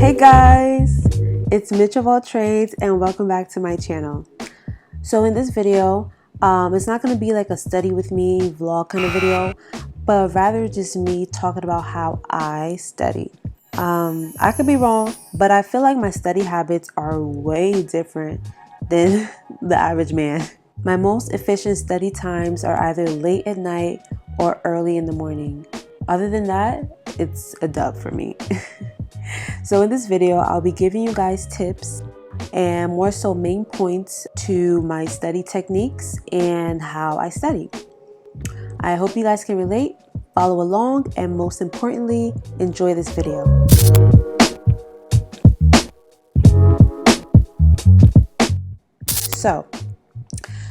Hey guys, it's Mitch of All Trades and welcome back to my channel. So in this video, it's not going to be like a study with me vlog kind of video, but rather just me talking about how I study. I could be wrong, but I feel like my study habits are way different than the average man. My most efficient study times are either late at night or early in the morning. Other than that, it's a dub for me. So in this video, I'll be giving you guys tips and more so main points to my study techniques and how I study. I hope you guys can relate, follow along, and most importantly, enjoy this video. So,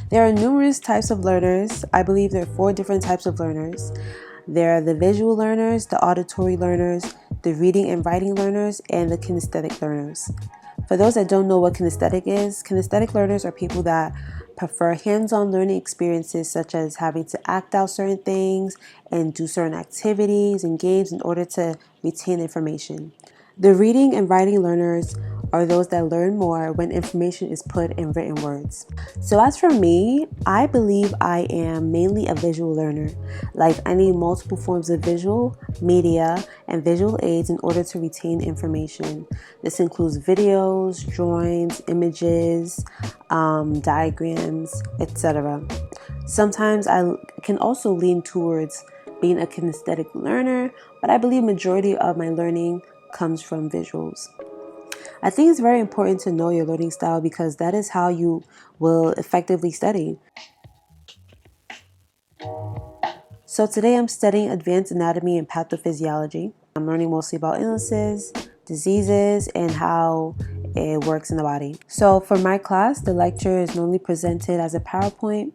there are numerous types of learners. I believe there are 4 different types of learners. There are the visual learners, the auditory learners, the reading and writing learners, and the kinesthetic learners. For those that don't know what kinesthetic learners are people that prefer hands-on learning experiences, such as having to act out certain things and do certain activities and games in order to retain information. The reading and writing learners are those that learn more when information is put in written words. So as for me, I believe I am mainly a visual learner. Like, I need multiple forms of visual media and visual aids in order to retain information. This includes videos, drawings, images, diagrams, etc. Sometimes I can also lean towards being a kinesthetic learner, but I believe majority of my learning comes from visuals. I think it's very important to know your learning style because that is how you will effectively study. So today I'm studying advanced anatomy and pathophysiology. I'm learning mostly about illnesses, diseases, and how it works in the body. So for my class, the lecture is normally presented as a PowerPoint,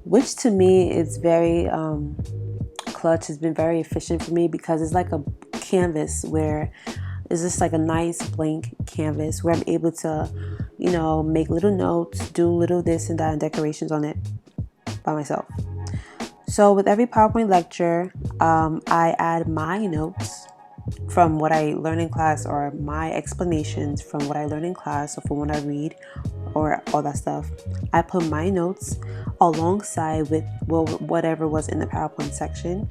which to me is very clutch. Has been very efficient for me because it's like a canvas where it's just like a nice blank canvas where I'm able to, make little notes, do little this and that and decorations on it by myself. So with every PowerPoint lecture, I add my notes from what I learn in class or my explanations from what I learn in class or from what I read or all that stuff. I put my notes alongside with whatever was in the PowerPoint section,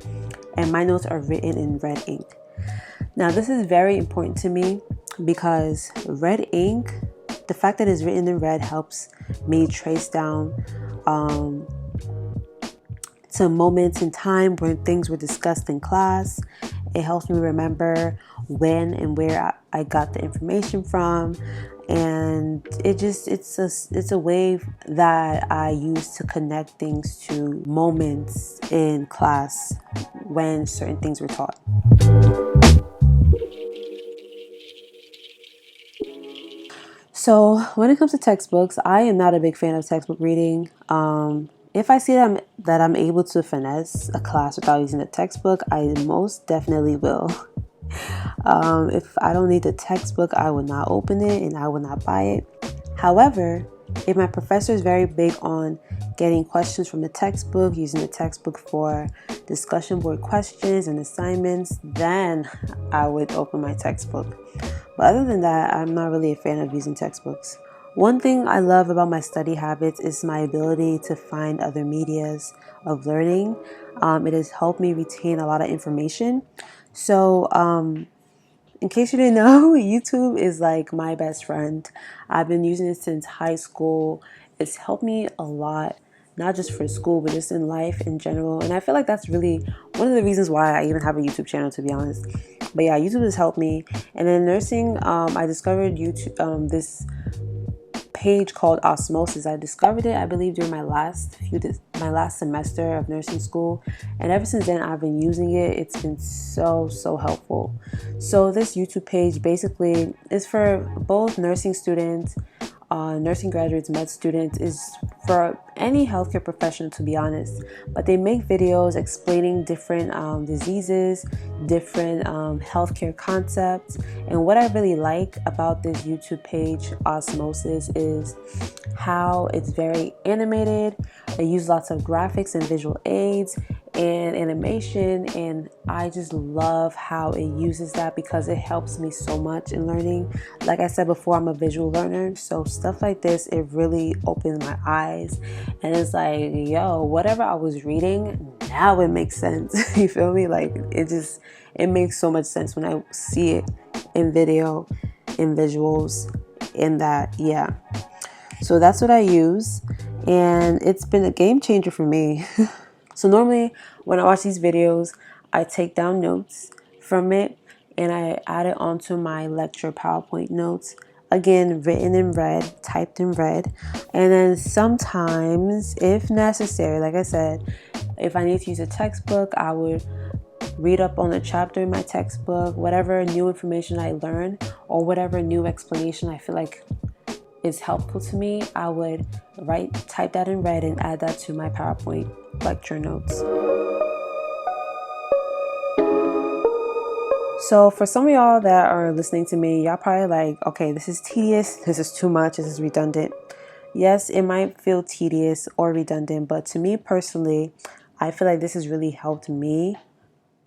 and my notes are written in red ink. Now this is very important to me because red ink, the fact that it's written in red helps me trace down some moments in time when things were discussed in class. It helps me remember when and where I got the information from, and it's a way that I use to connect things to moments in class when certain things were taught. So when it comes to textbooks, I am not a big fan of textbook reading. If I see that I'm able to finesse a class without using a textbook, I most definitely will. If I don't need the textbook, I will not open it and I will not buy it. However, if my professor is very big on getting questions from the textbook, using the textbook for discussion board questions and assignments, then I would open my textbook. But other than that, I'm not really a fan of using textbooks. One thing I love about my study habits is my ability to find other medias of learning. It has helped me retain a lot of information. So, in case you didn't know, YouTube is like my best friend. I've been using it since high school. It's helped me a lot, not just for school, but just in life in general. And I feel like that's really one of the reasons why I even have a YouTube channel, to be honest. But yeah, YouTube has helped me. And in nursing, I discovered YouTube, this page called Osmosis. I discovered it, I believe, during my last semester of nursing school, and ever since then I've been using it. It's been so helpful. So this YouTube page basically is for both nursing students, nursing graduates, med students, is for any healthcare professional, to be honest. But they make videos explaining different diseases, different healthcare concepts. And what I really like about this YouTube page, Osmosis, is how it's very animated. They use lots of graphics and visual aids and animation, and I just love how it uses that because it helps me so much in learning. Like I said before, I'm a visual learner, so stuff like this, it really opens my eyes, and it's like, yo, whatever I was reading, now it makes sense. You feel me? Like, it makes so much sense when I see it in video, in visuals, in that. Yeah, so that's what I use, and it's been a game changer for me. So normally when I watch these videos, I take down notes from it and I add it onto my lecture PowerPoint notes. Again, written in red, typed in red. And then sometimes, if necessary, like I said, if I need to use a textbook, I would read up on a chapter in my textbook, whatever new information I learn or whatever new explanation I feel like is helpful to me, I would type that in red and add that to my PowerPoint lecture notes. So for some of y'all that are listening to me, y'all probably like, okay, this is tedious, this is too much, this is redundant. Yes, it might feel tedious or redundant, but to me personally, I feel like this has really helped me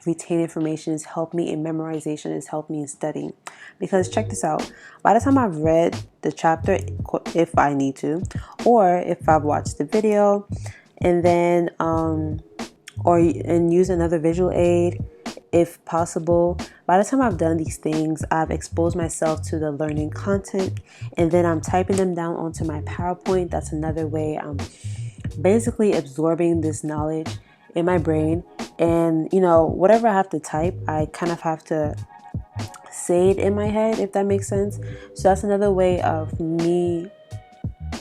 retain information, has helped me in memorization, has helped me in studying. Because check this out, by the time I've read the chapter, if I need to, or if I've watched the video, and then and use another visual aid if possible, by the time I've done these things, I've exposed myself to the learning content, and then I'm typing them down onto my PowerPoint. That's another way I'm basically absorbing this knowledge in my brain. And whatever I have to type, I kind of have to say it in my head, if that makes sense. So that's another way of me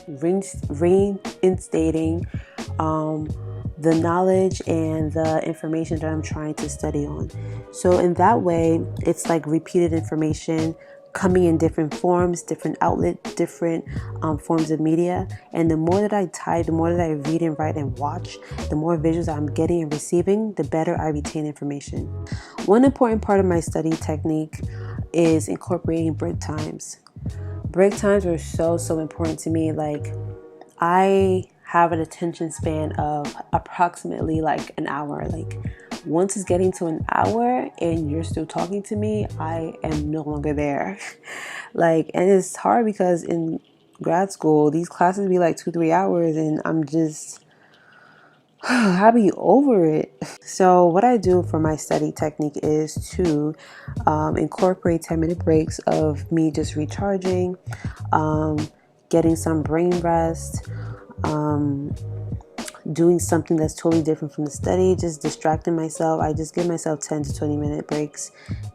reinstating the knowledge and the information that I'm trying to study on. So in that way, it's like repeated information coming in different forms, different outlets, different forms of media. And the more that I type, the more that I read and write and watch, the more visuals I'm getting and receiving, the better I retain information. One important part of my study technique is incorporating break times. Break times are so important to me. Like, I have an attention span of approximately like an hour. Like, once it's getting to an hour and you're still talking to me, I am no longer there. And it's hard because in grad school, these classes be like 2-3 hours and I'm just, I be over it. So what I do for my study technique is to incorporate 10-minute breaks of me just recharging, getting some brain rest, doing something that's totally different from the study, just distracting myself. I just give myself 10 to 20 minute breaks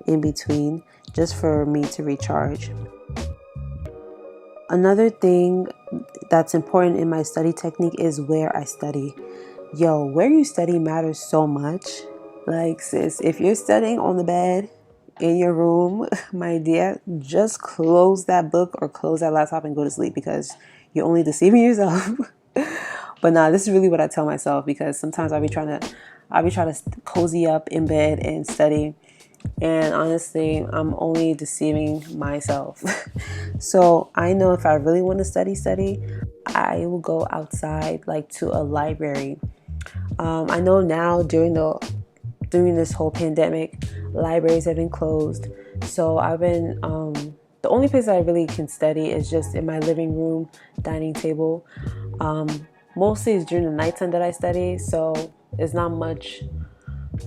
in between just for me to recharge. Another thing that's important in my study technique is where I study. Yo, where you study matters so much. Like, sis, if you're studying on the bed in your room, my dear, just close that book or close that laptop and go to sleep because you're only deceiving yourself. But nah, this is really what I tell myself, because sometimes I'll be trying to cozy up in bed and study, and honestly, I'm only deceiving myself. So I know if I really want to study, I will go outside, like to a library. I know now during this whole pandemic, libraries have been closed. So I've been the only place I really can study is just in my living room, dining table. Mostly it's during the nighttime that I study, so there's not much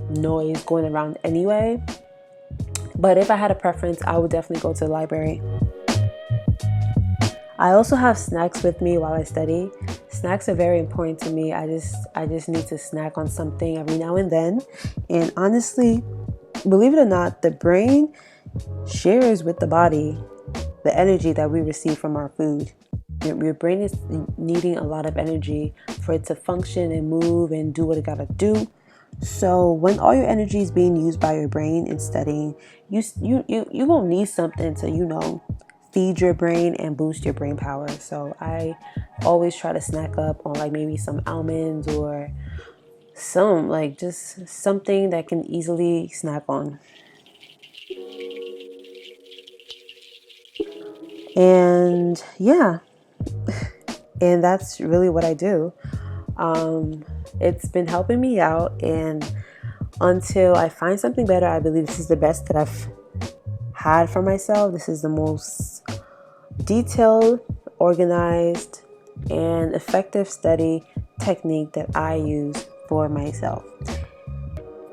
noise going around anyway. But if I had a preference, I would definitely go to the library. I also have snacks with me while I study. Snacks are very important to me. I just need to snack on something every now and then. And honestly, believe it or not, the brain shares with the body the energy that we receive from our food. Your brain is needing a lot of energy for it to function and move and do what it gotta do. So when all your energy is being used by your brain in studying, you won't need something to feed your brain and boost your brain power. So I always try to snack up on like maybe some almonds or some like just something that can easily snack on. And yeah, and that's really what I do. It's been helping me out, and until I find something better, I believe this is the best that I've had for myself. This is the most detailed, organized, and effective study technique that I use for myself.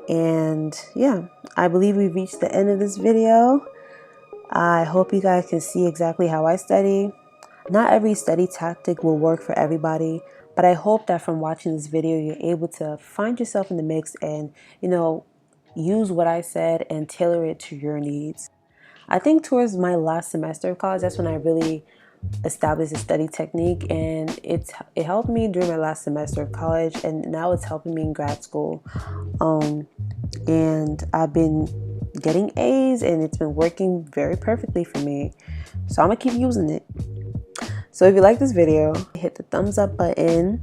And yeah, I believe we've reached the end of this video. I hope you guys can see exactly how I study. Not every study tactic will work for everybody, but I hope that from watching this video, you're able to find yourself in the mix and, use what I said and tailor it to your needs. I think towards my last semester of college, that's when I really established a study technique, and it helped me during my last semester of college, and now it's helping me in grad school. And I've been getting A's, and it's been working very perfectly for me. So I'm gonna keep using it. So if you like this video, hit the thumbs up button.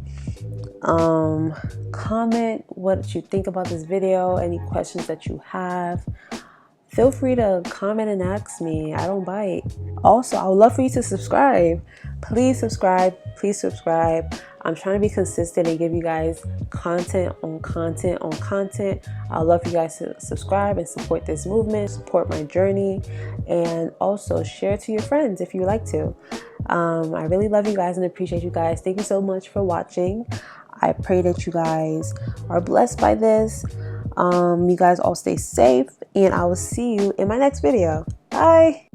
Comment what you think about this video, any questions that you have. Feel free to comment and ask me. I don't bite. Also, I would love for you to subscribe. Please subscribe. Please subscribe. I'm trying to be consistent and give you guys content on content on content. I'd love for you guys to subscribe and support this movement, support my journey, and also share to your friends if you like to. I really love you guys and appreciate you guys. Thank you so much for watching. I pray that you guys are blessed by this. You guys all stay safe, and I will see you in my next video. Bye.